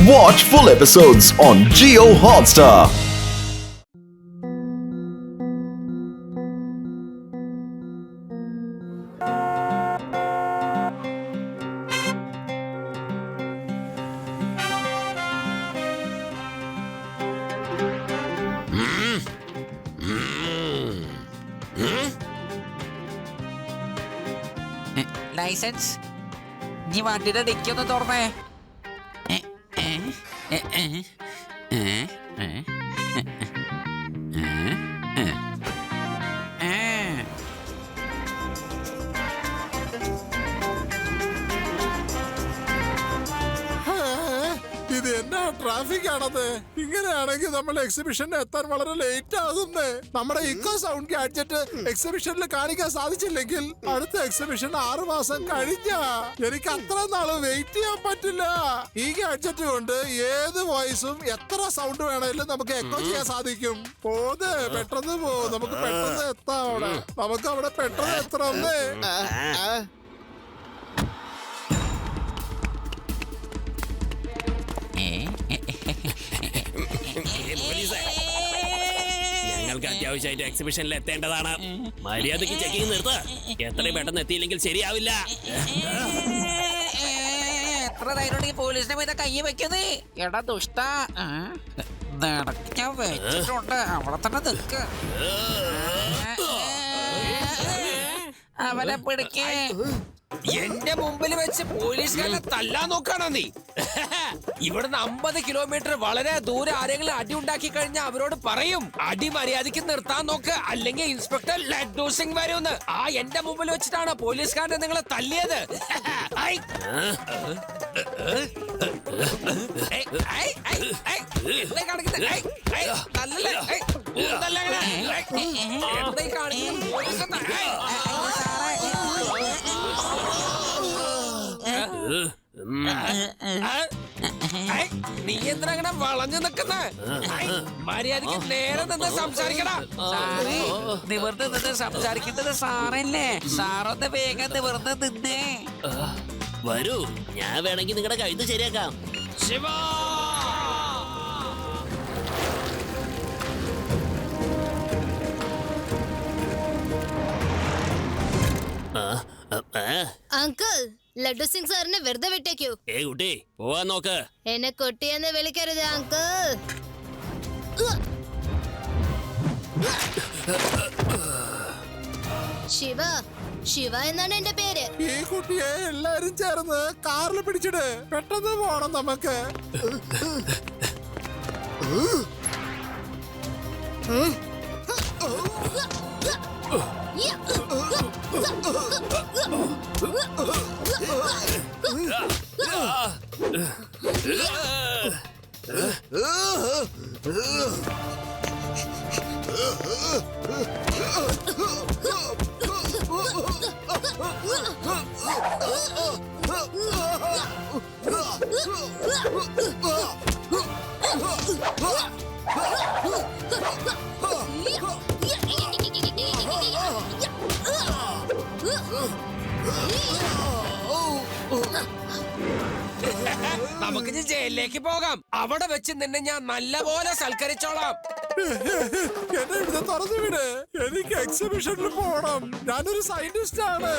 Watch full episodes on Jio Hotstar. License നീ വണ്ടിയുടെ ഡിക്കൊന്ന് തുറന്നേ. ഇത് എന്നാ ട്രാഫിക് ആണത്? ഇങ്ങനെയാണെങ്കിൽ നമ്മൾ എക്സിബിഷനിൽ എത്താൻ വളരെ ലേറ്റ് ആകുന്നേ. നമ്മുടെ ഇക്കോ സൗണ്ട് ഗാഡ്ജറ്റ് എക്സിബിഷനിൽ കാണിക്കാൻ സാധിച്ചില്ലെങ്കിൽ അടുത്ത എക്സിബിഷൻ 6 മാസം കഴിഞ്ഞാ. എനിക്ക് അത്ര നാള് വെയിറ്റ് ചെയ്യാൻ പറ്റില്ല. ഈ ഗാഡ്ജറ്റ് കൊണ്ട് ഏത് വോയിസും എത്ര സൗണ്ട് വേണേലും നമുക്ക് എക്കോ ചെയ്യാൻ സാധിക്കും. പെട്ടെന്ന് പോ, നമുക്ക് പെട്ടെന്ന് എത്താം അവിടെ. നമുക്ക് അവിടെ പെട്ടെന്ന് എത്തണമെന്നേ. ഞങ്ങൾക്ക് അത്യാവശ്യമായിട്ട് എക്സിബിഷനിൽ എത്തേണ്ടതാണ്. മര്യാദക്ക് ചെക്കിങ് നിർത്ത്. എത്രയും പെട്ടെന്ന് എത്തിയില്ലെങ്കിൽ ശരിയാവില്ല. എത്ര ധൈര്യം പോലീസിനെ പോയി കൈ വെക്കുന്നത്? എടാ ദുഷ്ട, ഞാൻ വെച്ചിട്ടുണ്ട്. അവിടെ തന്നെ നിൽക്ക്. അവനെ പിടിക്കേ. എന്റെ മുമ്പിൽ വെച്ച് പോലീസുകാരെ തല്ലാൻ നോക്കാണോ നീ? ഇവിടുന്ന് 50 കിലോമീറ്റർ വളരെ ദൂരെ ആരെങ്കിലും അടി ഉണ്ടാക്കി കഴിഞ്ഞാൽ അവരോട് പറയും അടി മര്യാദയ്ക്ക് നിർത്താൻ നോക്ക്, അല്ലെങ്കിൽ ഇൻസ്പെക്ടർ ലഡ്ഡു സിംഗ് വരുമെന്ന്. എന്റെ മുമ്പിൽ വെച്ചിട്ടാണ് പോലീസുകാരനെ നിങ്ങളെ തല്ലിയത്. നീ എന്തിനാ അങ്ങനെ വളഞ്ഞു നിക്കുന്ന? മര്യാദക്ക് നേരെ നിന്ന് സംസാരിക്കടാ. നിവർന്ന് നിന്ന് സംസാരിക്കേണ്ടത് സാറല്ലേ? സാറൊന്ന് വേഗം നിവർന്ന് നിന്നേ. വരൂ, ഞാൻ വേണമെങ്കിൽ നിങ്ങളുടെ കഴുത്ത് ശരിയാക്കാം. ശിവ, അങ്കിൾ, ലഡ്ഡു സിംഗ് സാറിനെ വെറുതെ വിട്ടേക്കൂ. കുട്ടി പോവാൻ നോക്ക്. എന്നെ കുട്ടിയെന്ന് വിളിക്കരുത് അങ്കിൾ. ശിവ, ശിവ എന്നാണ് എന്റെ പേര്. ഈ കുട്ടിയെ എല്ലാരും ചേർന്ന് കാറിൽ പിടിച്ചിട്. പെട്ടെന്ന് പോണം നമുക്ക്. നമുക്ക് ജയിലിലേക്ക് പോകാം. അവിടെ വെച്ച് നിന്നെ ഞാൻ നല്ലപോലെ സൽക്കരിച്ചോളാം. എന്നെ ഇവിടെ തുറന്നു വിട്. എനിക്ക് എക്സിബിഷനിൽ പോണം. ഞാനൊരു സയന്റിസ്റ്റ് ആണ്.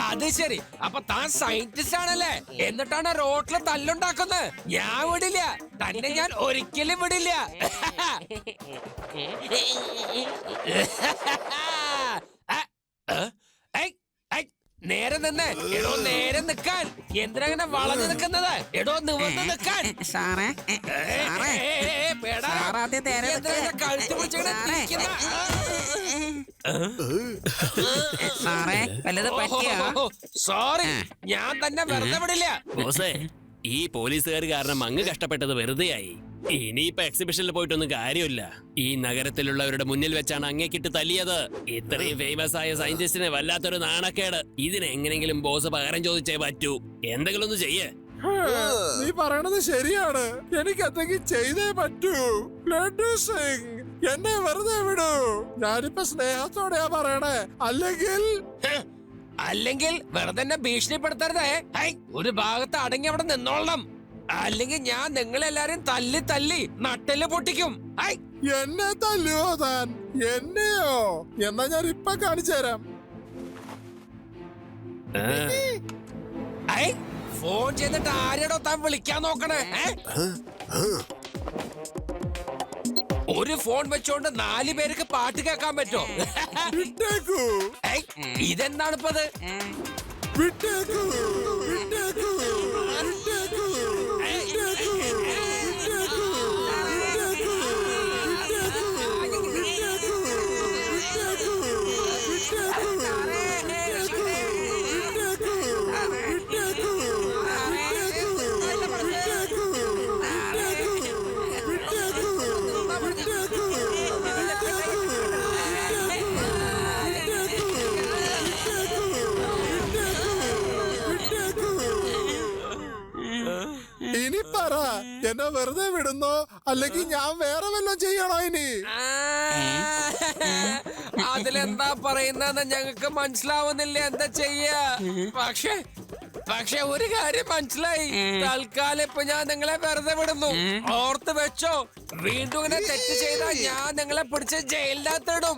അത് ശരി, അപ്പൊ താൻ സയന്റിസ്റ്റ് ആണല്ലേ? എന്നിട്ടാണ് റോട്ടില് തല്ലുണ്ടാക്കുന്നത്. ഞാൻ വിടില്ല, തന്നെ ഞാൻ ഒരിക്കലും വിടില്ല. നേരെ നിന്ന്. എടോ നേരെ നിക്കാൻ. എന്തിനങ്ങനെ വളഞ്ഞു നിക്കുന്നത്? എടോ നിവർന്ന് നിക്കാൻ. സാറേ, കഴുത്ത് പിടിച്ചിങ്ങനെ സാറേ, വല്ലത് പറ്റിയോ? സോറി, ഞാൻ തന്നെ വെറുതെ വിടില്ല. ബോസേ, ഈ പോലീസുകാർ കാരണം അങ്ങ് കഷ്ടപ്പെട്ടത് വെറുതെയായി. ഇനിയിപ്പൊ എക്സിബിഷനിൽ പോയിട്ടൊന്നും കാര്യമില്ല. ഈ നഗരത്തിലുള്ളവരുടെ മുന്നിൽ വെച്ചാണ് അങ്ങേക്കിട്ട് തല്ലിയത്. ഇത്രയും ഫേമസ് ആയ സയന്റിസ്റ്റിനെ വല്ലാത്തൊരു നാണക്കേട്. ഇതിനെങ്ങനെങ്കിലും ബോസ് പകരം ചോദിച്ചേ പറ്റൂ. എന്തെങ്കിലും ഒന്ന് ചെയ്യേ. നീ പറയണത് ശരിയാണ്. എനിക്ക് എന്തെങ്കിലും ചെയ്തേ പറ്റൂ. ലഡ്ഡു സിംഗ്, എന്നെ വെറുതെ വിടൂ. ഞാനിപ്പോ സ്നേഹത്തോടെയാ പറയണേ. അല്ലെങ്കിൽ അല്ലെങ്കിൽ വെറുതെ എന്നെ ഭീഷണിപ്പെടുത്തരുതേ. ഹൈ, ഒരു ഭാഗത്ത് അടങ്ങി അവിടെ നിന്നോളണം, അല്ലെങ്കിൽ ഞാൻ നിങ്ങളെല്ലാരും തല്ലി തല്ലി നട്ടെല്ല് പൊട്ടിക്കും. ഹൈ, എന്നെ തല്ലുവോ താൻ? എന്നെയോ? എന്നാ ഞാൻ ഇപ്പൊ കാണിച്ചു തരാം. ഹൈ, ഫോൺ ചെയ്തിട്ട് ആരെടോ താൻ വിളിക്കാൻ നോക്കണേ? ഒരു ഫോൺ വെച്ചോണ്ട് 4 പേർക്ക് പാട്ട് കേൾക്കാൻ പറ്റോ? വിട്ടേക്കൂ, ഹൈ, ഇതെന്താണ് ഇപ്പത്? വിട്ടേക്കൂ, വിട്ടേക്കൂ, വിട്ടേക്കൂ, വിട്ടേക്കൂ, വിട്ടേക്കൂ, ഇനി പറ, എന്നെ വെറുതെ വിടുന്നോ അല്ലെങ്കിൽ ഞാൻ വേറെ വല്ലതും ചെയ്യണോ ഇനി? അതിലെന്താ പറയുന്നതെന്ന് ഞങ്ങൾക്ക് മനസ്സിലാവുന്നില്ല, എന്താ ചെയ്യാ? പക്ഷെ ഒരു കാര്യം മനസ്സിലായി, തൽക്കാലം ഇപ്പൊ ഞാൻ നിങ്ങളെ വെറുതെ വിടുന്നു. ഓർത്ത് വെച്ചോ, വീണ്ടും ഇങ്ങനെ തെറ്റ് ചെയ്താൽ ഞാൻ നിങ്ങളെ പിടിച്ച് ജയിലിനകത്തിടും.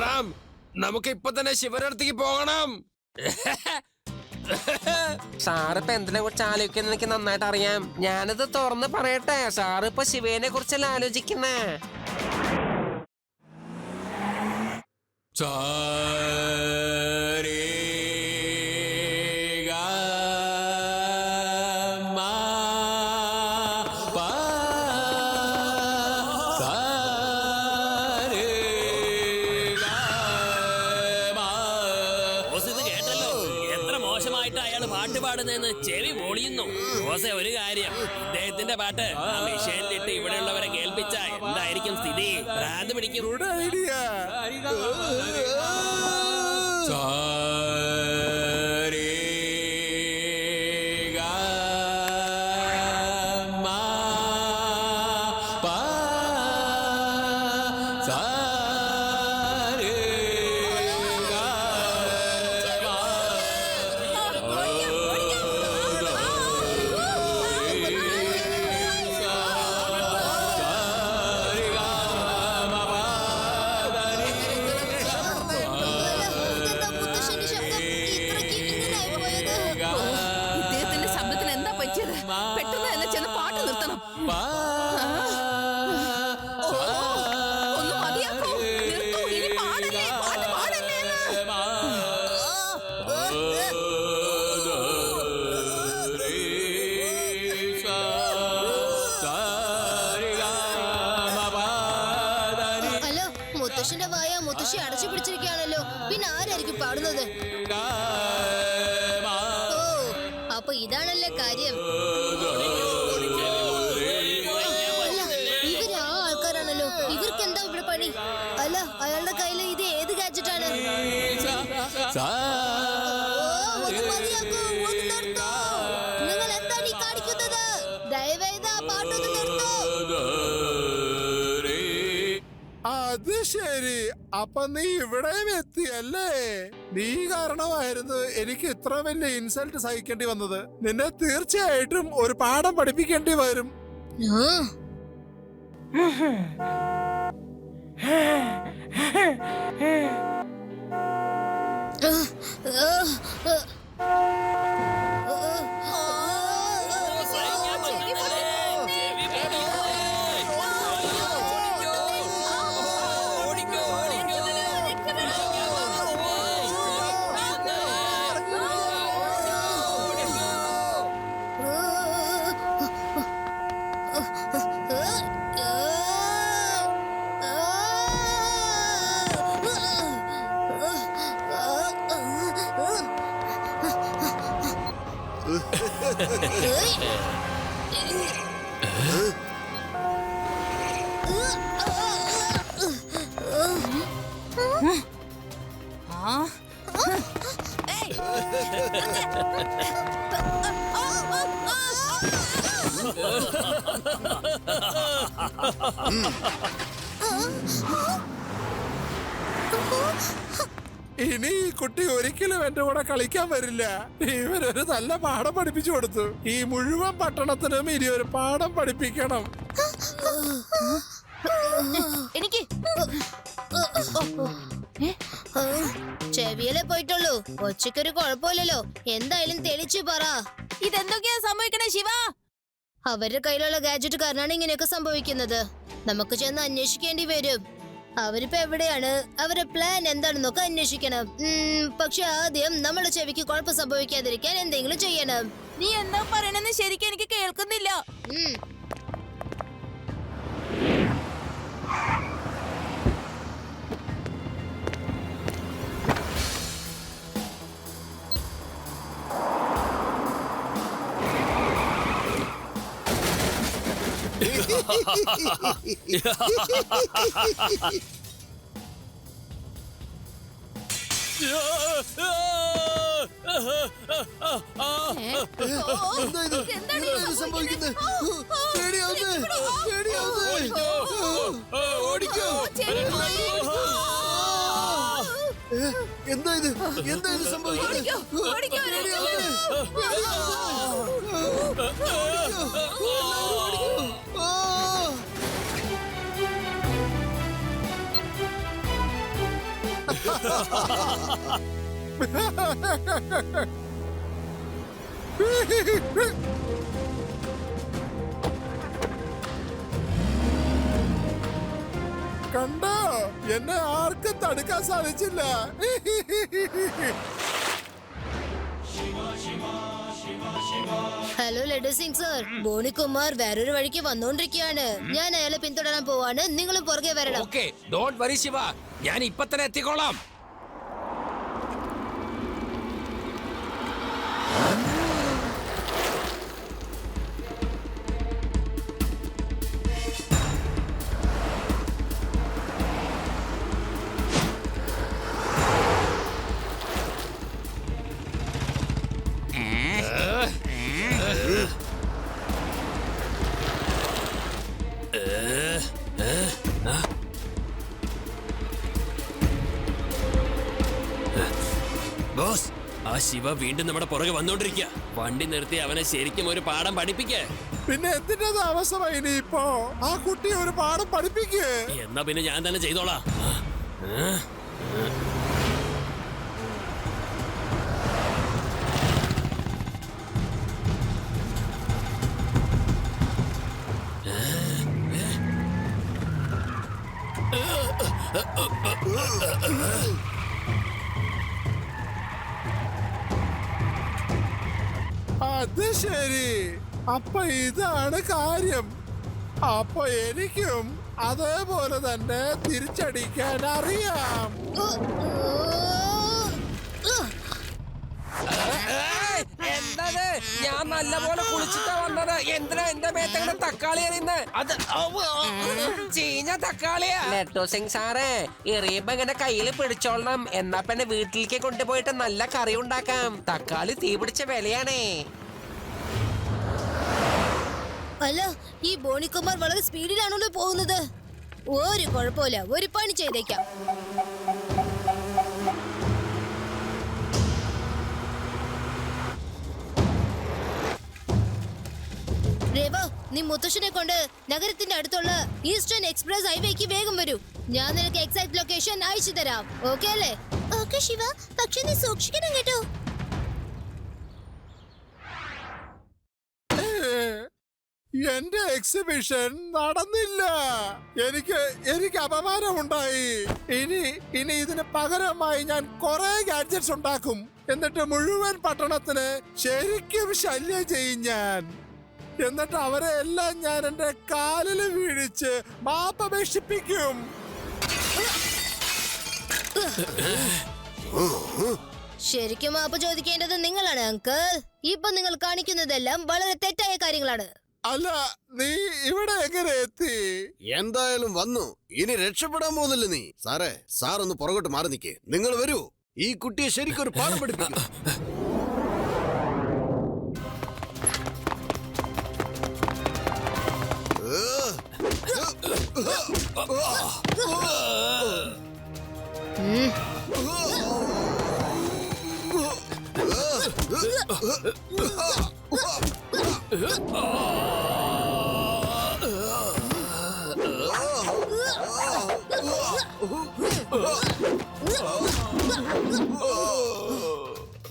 റാം, നമുക്ക് ഇപ്പൊ തന്നെ ശിവരടുത്തേക്ക് പോകണം. സാറിപ്പ എന്തിനെ കുറിച്ച് ആലോചിക്കുന്ന എനിക്ക് നന്നായിട്ട് അറിയാം. ഞാനത് തുറന്ന് പറയട്ടെ, സാറ് ഇപ്പൊ ശിവേനെ കുറിച്ചല്ല ആലോചിക്കുന്നേ. ചെവി പൊളിയുന്നു. ബോസേ, ഒരു കാര്യം, ഇദ്ദേഹത്തിന്റെ പാട്ട് ആ മിഷേലിലിട്ട് ഇവിടെയുള്ളവരെ കേൾപ്പിച്ച എന്തായിരിക്കും സ്ഥിതി? ഭ്രാന്ത് പിടിക്കും. Good idea. ഇദ്ദേഹത്തിന്റെ ശബ്ദത്തിന് എന്താ പറ്റിയത്? പെട്ടെന്ന് തന്നെ ചെന്ന് പാട്ട് നിർത്തണം. ഒന്ന് മതിയാക്കൂ, നിർത്തൂ, ഇനി പാടല്ലേ, പാട്ട് പാടല്ലേ എന്ന്. ഹലോ, മുത്തശ്ശന്റെ വായ മുത്തശ്ശി അടച്ചു പിടിച്ചിരിക്കുകയാണല്ലോ, പിന്നെ ആരായിരിക്കും പാടുന്നത്? ഓ, അപ്പൊ ഇതാണല്ലേ കാര്യം. അല്ല, ഇവര് ആ ആൾക്കാരാണല്ലോ, ഇവർക്ക് എന്താ ഇവിടെ പണി? അല്ല, അയാളുടെ കയ്യിൽ ഇത് ഏത് ഗാഡ്ജറ്റാണ്? ഒന്ന് മതിയാക്കൂ, ഒന്ന് നിർത്തൂ. നിങ്ങൾ എന്താണ് ഈ കാണിക്കുന്നത്? ദയവേത് ആ പാട്ടൊന്ന് നിർത്തൂ. അത് ശരി, അപ്പൊ നീ ഇവിടെയും എത്തിയല്ലേ? നീ കാരണമായിരുന്നു എനിക്ക് ഇത്ര വലിയ ഇൻസൾട്ട് സഹിക്കേണ്ടി വന്നത്. നിന്നെ തീർച്ചയായിട്ടും ഒരു പാഠം പഠിപ്പിക്കേണ്ടി വരും. ഇനി ഈ കുട്ടി ഒരിക്കലും എന്റെ കൂടെ കളിക്കാൻ വരില്ല. ഇവരൊരു നല്ല പാഠം പഠിപ്പിച്ചു കൊടുത്തു. ഈ മുഴുവൻ പട്ടണത്തിനും ഇനി ഒരു പാഠം പഠിപ്പിക്കണം. എനിക്ക് ചെവിയല്ലേ പോയിട്ടുള്ളൂ. ഒച്ചയ്ക്കൊരു കുഴപ്പമില്ലല്ലോ. എന്തായാലും തെളിച്ചു പറ, ഇതെന്തൊക്കെയാ സംഭവിക്കണേ ശിവ? അവരുടെ കയ്യിലുള്ള ഗാഡ്ജറ്റ് കാരണമാണ് ഇങ്ങനെയൊക്കെ സംഭവിക്കുന്നത്. നമുക്ക് ചെന്ന് അന്വേഷിക്കേണ്ടി വരും. അവരിപ്പോ എവിടെയാണ്, അവരുടെ പ്ലാൻ എന്താണെന്നൊക്കെ അന്വേഷിക്കണം. പക്ഷെ ആദ്യം നമ്മുടെ ചെവിക്ക് കുഴപ്പം സംഭവിക്കാതിരിക്കാൻ എന്തെങ്കിലും ചെയ്യണം. നീ എന്താ പറയണെന്ന് ശരിക്കും എനിക്ക് കേൾക്കുന്നില്ല. എന്താ ഇത് സംഭവിക്കുന്നത്? കണ്ടോ, എന്നെ ആർക്കും തടുക്കാൻ സാധിച്ചില്ല. ഹലോ ലഡു സിംഗ് സർ, ബോണികുമാർ വേറൊരു വഴിക്ക് വന്നോണ്ടിരിക്കുകയാണ്. ഞാൻ അയാളെ പിന്തുടരാൻ പോവാണ്. നിങ്ങളും പുറകെ വരണം. ഓക്കെ, ഡോണ്ട് വറി ശിവ, ഞാൻ ഇപ്പൊ തന്നെ എത്തിക്കോളാം. ബോസ്, ആ ശിവ വീണ്ടും നമ്മുടെ പുറകെ വന്നോണ്ടിരിക്കുക. വണ്ടി നിർത്തി അവനെ ശരിക്കും ഒരു പാഠം പഠിപ്പിക്കേ. പിന്നെ എന്തിന്റെ താമസമായി ഇനിയിപ്പോ? ആ കുട്ടി ഒരു പാഠം പഠിപ്പിക്കേ. എന്നാ പിന്നെ ഞാൻ തന്നെ ചെയ്തോളാം. അത് ശരി, അപ്പൊ ഇതാണ് കാര്യം. അപ്പൊ എനിക്കും അതേപോലെ തന്നെ തിരിച്ചടിക്കാൻ അറിയാം. എന്തത്? ഞാൻ നല്ലപോലെ കുളിച്ചിട്ടാ വന്നത്. എന്തിനാ എന്റെ മേത്തങ്ങനെ തക്കാളി എറിയുന്നത്? അത് ചീഞ്ഞ തക്കാളിയാ. ലഡ്ഡു സിംഗ് സാറേ, എറിയുമ്പോ ഇങ്ങനെ കയ്യിൽ പിടിച്ചോളണം. എന്നാ പിന്നെ വീട്ടിലേക്ക് കൊണ്ടുപോയിട്ട് നല്ല കറി ഉണ്ടാക്കാം. തക്കാളി തീ പിടിച്ച വിലയാണേ. അല്ല, ഈ ബോണികുമാർ വളരെ സ്പീഡിലാണല്ലോ പോകുന്നത്. ഒരു കുഴപ്പമില്ല, ഒരു പണി ചെയ്തേക്കാം. രേവ, നീ മുത്തശ്ശനെ കൊണ്ട് നഗരത്തിന്റെ അടുത്തുള്ള ഈസ്റ്റേൺ എക്സ്പ്രസ് ഹൈവേക്ക് വേഗം വരൂ. ഞാൻ നിനക്ക് എക്സാക്ട് ലൊക്കേഷൻ അയച്ചു തരാം. ഓക്കെ അല്ലേ? ഓക്കെ ശിവ, പക്ഷെ നീ സൂക്ഷിക്കണം കേട്ടോ. എന്റെ എക്സിബിഷൻ നടന്നില്ല. എനിക്ക് അപമാനമുണ്ടായി. ഇനി ഇതിന് പകരമായി ഞാൻ കുറെ ഗാഡ്ജറ്റ്സ് ഉണ്ടാക്കും. എന്നിട്ട് മുഴുവൻ പട്ടണത്തിന് ശരിക്കും ശല്യം ചെയ്യും ഞാൻ. എന്നിട്ട് അവരെ എല്ലാം ഞാൻ എന്റെ കാലിൽ വീഴിച്ച് മാപ്പപേക്ഷിപ്പിക്കും. ശരിക്കും മാപ്പ് ചോദിക്കേണ്ടത് നിങ്ങളാണ് അങ്കിൾ. ഇപ്പൊ നിങ്ങൾ കാണിക്കുന്നതെല്ലാം വളരെ തെറ്റായ കാര്യങ്ങളാണ്. അല്ല, നീ ഇവിടെ എങ്ങനെ എത്തി? എന്തായാലും വന്നു. ഇനി രക്ഷപ്പെടാൻ പോകുന്നില്ല നീ. സാറേ, സാർ ഒന്ന് പുറകോട്ട് മാറി നിൽക്കേ. നിങ്ങൾ വരൂ, ഈ കുട്ടിയെ ശരിക്കൊരു പാഠം പഠിപ്പിക്കും.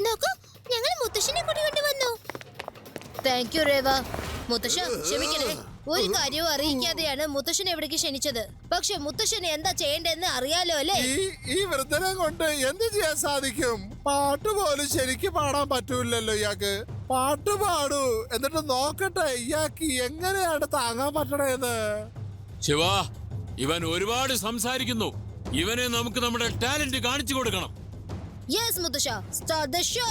നോക്കൂ, ഞങ്ങൾ മുത്തശ്ശനെ കൂടി വന്നു. Thank you Rewa. മുത്തശ്ശ ക്ഷമിക്കണേ, ഒരു കാര്യവും അറിയിക്കാതെയാണ് മുത്തശ്ശനെ എവിടേക്ക് ക്ഷണിച്ചത്. പക്ഷെ മുത്തശ്ശന് എന്താ ചെയ്യേണ്ടതെന്ന് അറിയാലോ അല്ലേ? ഈ വൃദ്ധനെ കൊണ്ട് എന്ത് ചെയ്യാൻ സാധിക്കും? പാട്ട് പോലും ശരിക്കും പാടാൻ പറ്റൂലല്ലോ ഇയാൾക്ക്. പാട്ട് പാടൂ, എന്നിട്ട് നോക്കട്ടെ ഇയാൾക്ക് എങ്ങനെയാണ് താങ്ങാൻ പറ്റണേന്ന്. ശിവ, ഇവൻ ഒരുപാട് സംസാരിക്കുന്നു. ഇവനെ നമുക്ക് നമ്മുടെ ടാലന്റ് കാണിച്ചു കൊടുക്കണം. യെസ് മുത്തശ്ശ, സ്റ്റാർട്ട് ദ ഷോ.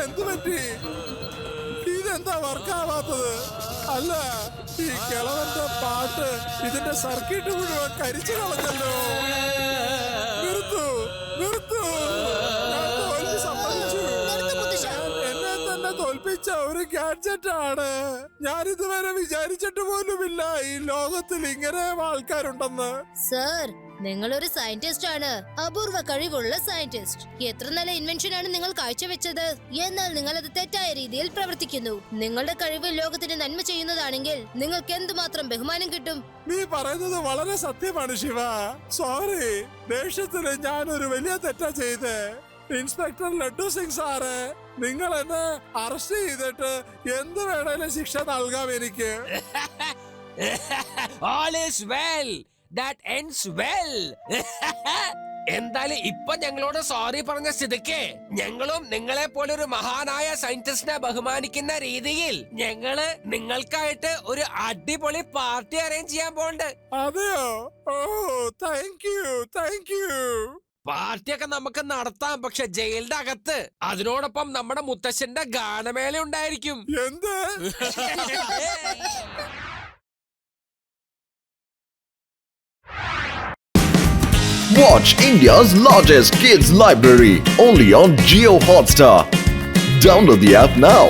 എന്ത് പറ്റി? ഇതെന്താ വർക്കാവാത്തത്? അല്ല, ഈ കിളവന്റെ പാട്ട് ഇതിന്റെ സർക്യൂട്ട് മുഴുവൻ കരിച്ചു കളഞ്ഞല്ലോ. നിർത്തൂ, നിർത്തൂ. ഞാൻ തോൽവി സമ്മതിച്ചു. എന്നെ തന്നെ തോൽപ്പിച്ച ഒരു ഗാഡ്ജറ്റ് ആണ്. ഞാൻ ഇതുവരെ വിചാരിച്ചിട്ട് പോലുമില്ല ഈ ലോകത്തിൽ ഇങ്ങനെ ആൾക്കാരുണ്ടെന്ന്. സർ, നിങ്ങളൊരു സയന്റിസ്റ്റ് ആണ്, അപൂർവ കഴിവുള്ള സയന്റിസ്റ്റ്. എത്ര നല്ല ഇൻവെൻഷൻ ആണ് നിങ്ങൾ കാഴ്ചവെച്ചത്. എന്നാൽ നിങ്ങൾ അത് തെറ്റായ രീതിയിൽ പ്രവർത്തിക്കുന്നു. നിങ്ങളുടെ കഴിവ് ലോകത്തിന് നന്മ ചെയ്യുന്നതാണെങ്കിൽ നിങ്ങൾക്ക് എന്തുമാത്രം ബഹുമാനം കിട്ടും. നീ പറയുന്നത് വളരെ സത്യമാണ് ശിവ. സോറി, ദേഷ്യത്തില് ഞാനൊരു വലിയ തെറ്റാ ചെയ്തേ. ഇൻസ്പെക്ടർ ലഡ്ഡു സിംഗ് സാറ്, നിങ്ങൾ എന്നെ അറസ്റ്റ് ചെയ്തിട്ട് എന്ത് വേണേലും ശിക്ഷ നൽകാം എനിക്ക്. All is well that ends well. എന്തായാലും ഇപ്പൊ ഞങ്ങളോട് സോറി പറഞ്ഞ സ്ഥിതിക്ക് ഞങ്ങളും നിങ്ങളെ പോലെ ഒരു മഹാനായ സയന്റിസ്റ്റിനെ ബഹുമാനിക്കുന്ന രീതിയിൽ ഞങ്ങള് നിങ്ങൾക്കായിട്ട് ഒരു അടിപൊളി പാർട്ടി അറേഞ്ച് ചെയ്യാൻ പോണ്ട്. അതെയോ? ഓ, താങ്ക് യു, താങ്ക് യു. പാർട്ടിയൊക്കെ നമുക്ക് നടത്താം, പക്ഷെ ജയിലിന്റെ അകത്ത്. അതിനോടൊപ്പം നമ്മുടെ മുത്തശ്ശന്റെ ഗാനമേള ഉണ്ടായിരിക്കും. എന്ത്? Watch India's largest kids library only on Jio Hotstar. Download the app now.